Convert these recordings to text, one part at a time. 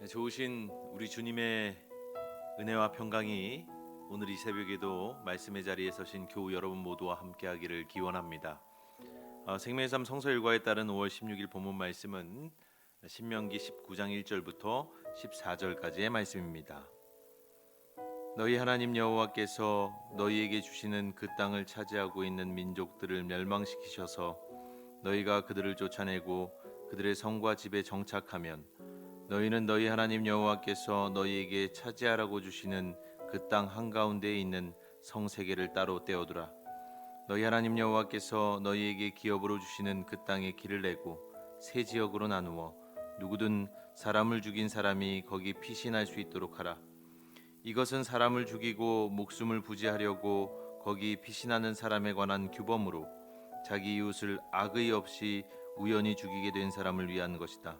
좋으신 우리 주님의 은혜와 평강이 오늘 이 새벽에도 말씀의 자리에 서신 교우 여러분 모두와 함께하기를 기원합니다. 생명의 삶 성서 일과에 따른 5월 16일 본문 말씀은 신명기 19장 1절부터 14절까지의 말씀입니다. 너희 하나님 여호와께서 너희에게 주시는 그 땅을 차지하고 있는 민족들을 멸망시키셔서 너희가 그들을 쫓아내고 그들의 성과 집에 정착하면 너희는 너희 하나님 여호와께서 너희에게 차지하라고 주시는 그 땅 한가운데에 있는 성 세 개를 따로 떼어두라. 너희 하나님 여호와께서 너희에게 기업으로 주시는 그 땅에 길을 내고 세 지역으로 나누어 누구든 사람을 죽인 사람이 거기 피신할 수 있도록 하라. 이것은 사람을 죽이고 목숨을 부지하려고 거기 피신하는 사람에 관한 규범으로 자기 이웃을 악의 없이 우연히 죽이게 된 사람을 위한 것이다.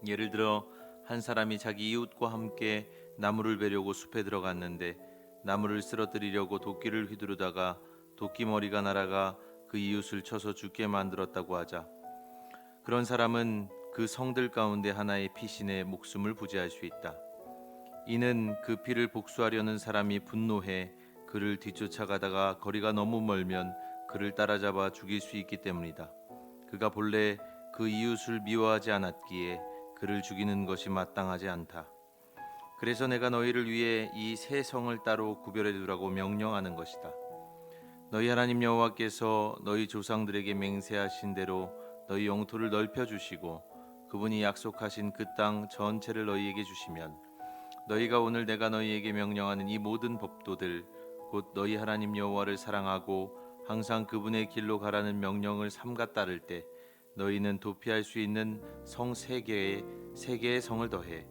예를 들어 한 사람이 자기 이웃과 함께 나무를 베려고 숲에 들어갔는데 나무를 쓰러뜨리려고 도끼를 휘두르다가 도끼 머리가 날아가 그 이웃을 쳐서 죽게 만들었다고 하자. 그런 사람은 그 성들 가운데 하나의 피신에 목숨을 부지할 수 있다. 이는 그 피를 복수하려는 사람이 분노해 그를 뒤쫓아가다가 거리가 너무 멀면 그를 따라잡아 죽일 수 있기 때문이다. 그가 본래 그 이웃을 미워하지 않았기에 그를 죽이는 것이 마땅하지 않다. 그래서 내가 너희를 위해 이 세 성을 따로 구별해 두라고 명령하는 것이다. 너희 하나님 여호와께서 너희 조상들에게 맹세하신 대로 너희 영토를 넓혀 주시고 그분이 약속하신 그 땅 전체를 너희에게 주시면 너희가 오늘 내가 너희에게 명령하는 이 모든 법도들 곧 너희 하나님 여호와를 사랑하고 항상 그분의 길로 가라는 명령을 삼가 따를 때 너희는 도피할 수 있는 성 세 개의 성을 더해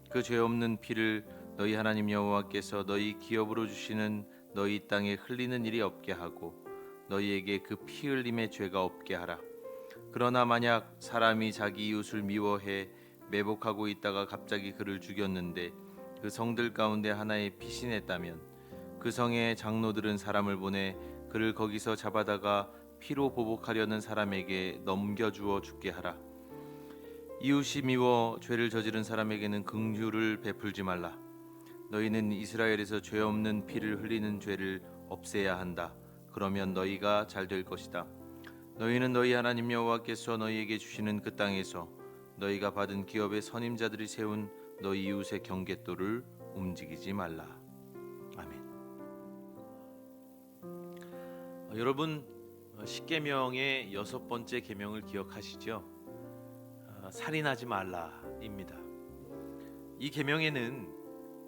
그 죄 없는 피를 너희 하나님 여호와께서 너희 기업으로 주시는 너희 땅에 흘리는 일이 없게 하고 너희에게 그 피 흘림의 죄가 없게 하라. 그러나 만약 사람이 자기 이웃을 미워해 매복하고 있다가 갑자기 그를 죽였는데 그 성들 가운데 하나에 피신했다면 그 성의 장로들은 사람을 보내 그를 거기서 잡아다가 피로 보복하려는 사람에게 넘겨주어 죽게 하라. 이웃이 미워 죄를 저지른 사람에게는 긍휼을 베풀지 말라. 너희는 이스라엘에서 죄 없는 피를 흘리는 죄를 없애야 한다. 그러면 너희가 잘 될 것이다. 너희는 너희 하나님 여호와께서 너희에게 주시는 그 땅에서 너희가 받은 기업의 선임자들이 세운 너희 이웃의 경계도를 움직이지 말라. 아멘. 여러분, 십계명의 6번째 계명을 기억하시죠? 살인하지 말라입니다. 이 계명에는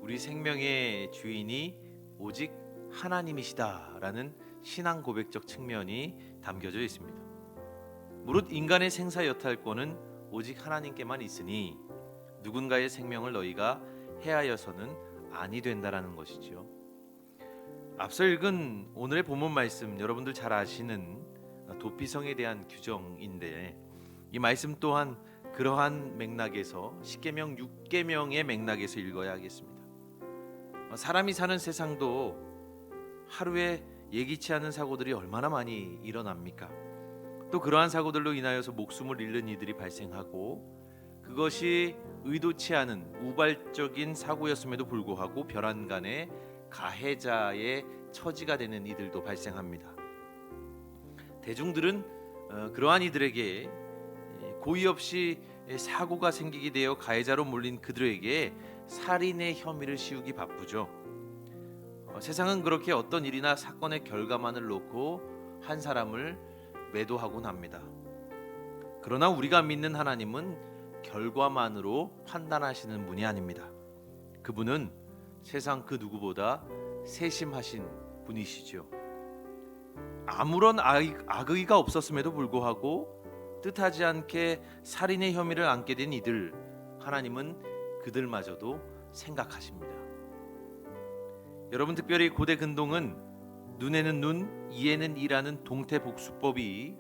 우리 생명의 주인이 오직 하나님이시다라는 신앙 고백적 측면이 담겨져 있습니다. 무릇 인간의 생사 여탈권은 오직 하나님께만 있으니 누군가의 생명을 너희가 해하여서는 아니 된다라는 것이죠. 앞서 읽은 오늘의 본문 말씀, 여러분들 잘 아시는 도피성에 대한 규정인데 이 말씀 또한 그러한 맥락에서 십계명 6계명의 맥락에서 읽어야 하겠습니다. 사람이 사는 세상도 하루에 예기치 않은 사고들이 얼마나 많이 일어납니까? 또 그러한 사고들로 인하여서 목숨을 잃는 이들이 발생하고 그것이 의도치 않은 우발적인 사고였음에도 불구하고 별안간에 가해자의 처지가 되는 이들도 발생합니다. 대중들은 그러한 이들에게 고의 없이 사고가 생기게 되어 가해자로 몰린 그들에게 살인의 혐의를 씌우기 바쁘죠. 세상은 그렇게 어떤 일이나 사건의 결과만을 놓고 한 사람을 매도하곤 합니다. 그러나 우리가 믿는 하나님은 결과만으로 판단하시는 분이 아닙니다. 그분은 세상 그 누구보다 세심하신 분이시죠. 아무런 악의가 없었음에도 불구하고 뜻하지 않게 살인의 혐의를 안게 된 이들, 하나님은 그들마저도 생각하십니다. 여러분, 특별히 고대 근동은 눈에는 눈, 이에는 이라는 동태복수법이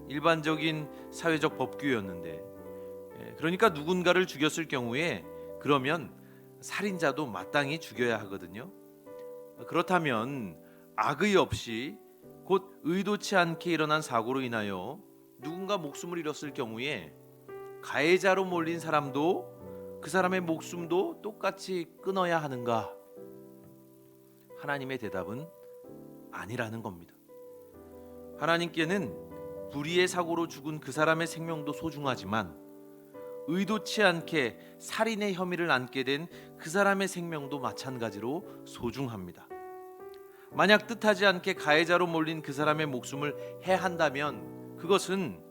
일반적인 사회적 법규였는데, 그러니까 누군가를 죽였을 경우에 그러면 살인자도 마땅히 죽여야 하거든요. 그렇다면 악의 없이 곧 의도치 않게 일어난 사고로 인하여 누군가 목숨을 잃었을 경우에 가해자로 몰린 사람도 그 사람의 목숨도 똑같이 끊어야 하는가? 하나님의 대답은 아니라는 겁니다. 하나님께는 불의의 사고로 죽은 그 사람의 생명도 소중하지만 의도치 않게 살인의 혐의를 안게 된 그 사람의 생명도 마찬가지로 소중합니다. 만약 뜻하지 않게 가해자로 몰린 그 사람의 목숨을 해한다면 그것은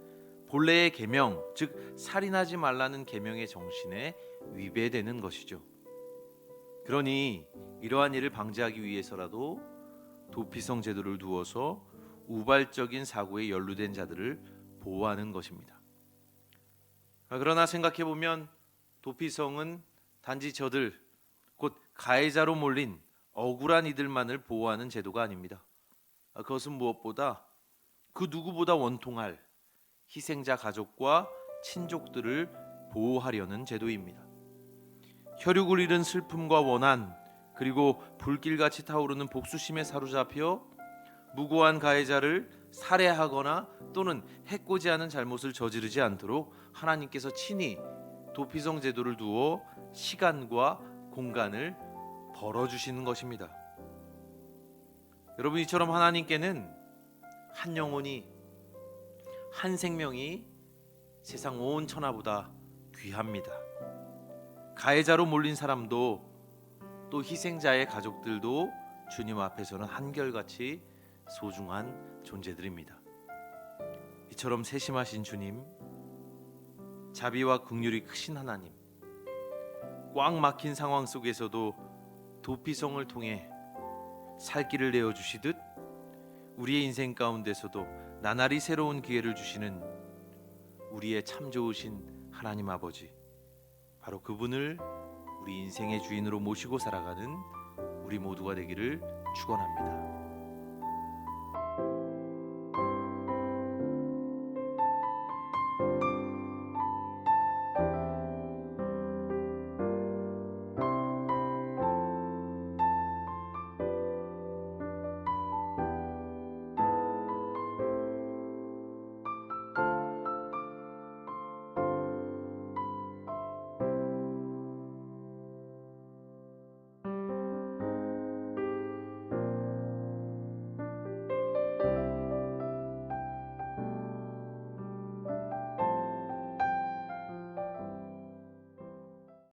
본래의 계명, 즉 살인하지 말라는 계명의 정신에 위배되는 것이죠. 그러니 이러한 일을 방지하기 위해서라도 도피성 제도를 두어서 우발적인 사고에 연루된 자들을 보호하는 것입니다. 그러나 생각해 보면 도피성은 단지 저들, 곧 가해자로 몰린 억울한 이들만을 보호하는 제도가 아닙니다. 그것은 무엇보다 그 누구보다 원통할 희생자 가족과 친족들을 보호하려는 제도입니다. 혈육을 잃은 슬픔과 원한, 그리고 불길같이 타오르는 복수심에 사로잡혀 무고한 가해자를 살해하거나 또는 해코지하는 잘못을 저지르지 않도록 하나님께서 친히 도피성 제도를 두어 시간과 공간을 벌어주시는 것입니다. 여러분, 이처럼 하나님께는 한 영혼이, 한 생명이 세상 온 천하보다 귀합니다. 가해자로 몰린 사람도 또 희생자의 가족들도 주님 앞에서는 한결같이 소중한 존재들입니다. 이처럼 세심하신 주님, 자비와 긍휼이 크신 하나님, 꽉 막힌 상황 속에서도 도피성을 통해 살 길을 내어주시듯 우리의 인생 가운데서도 나날이 새로운 기회를 주시는 우리의 참 좋으신 하나님 아버지, 바로 그분을 우리 인생의 주인으로 모시고 살아가는 우리 모두가 되기를 축원합니다.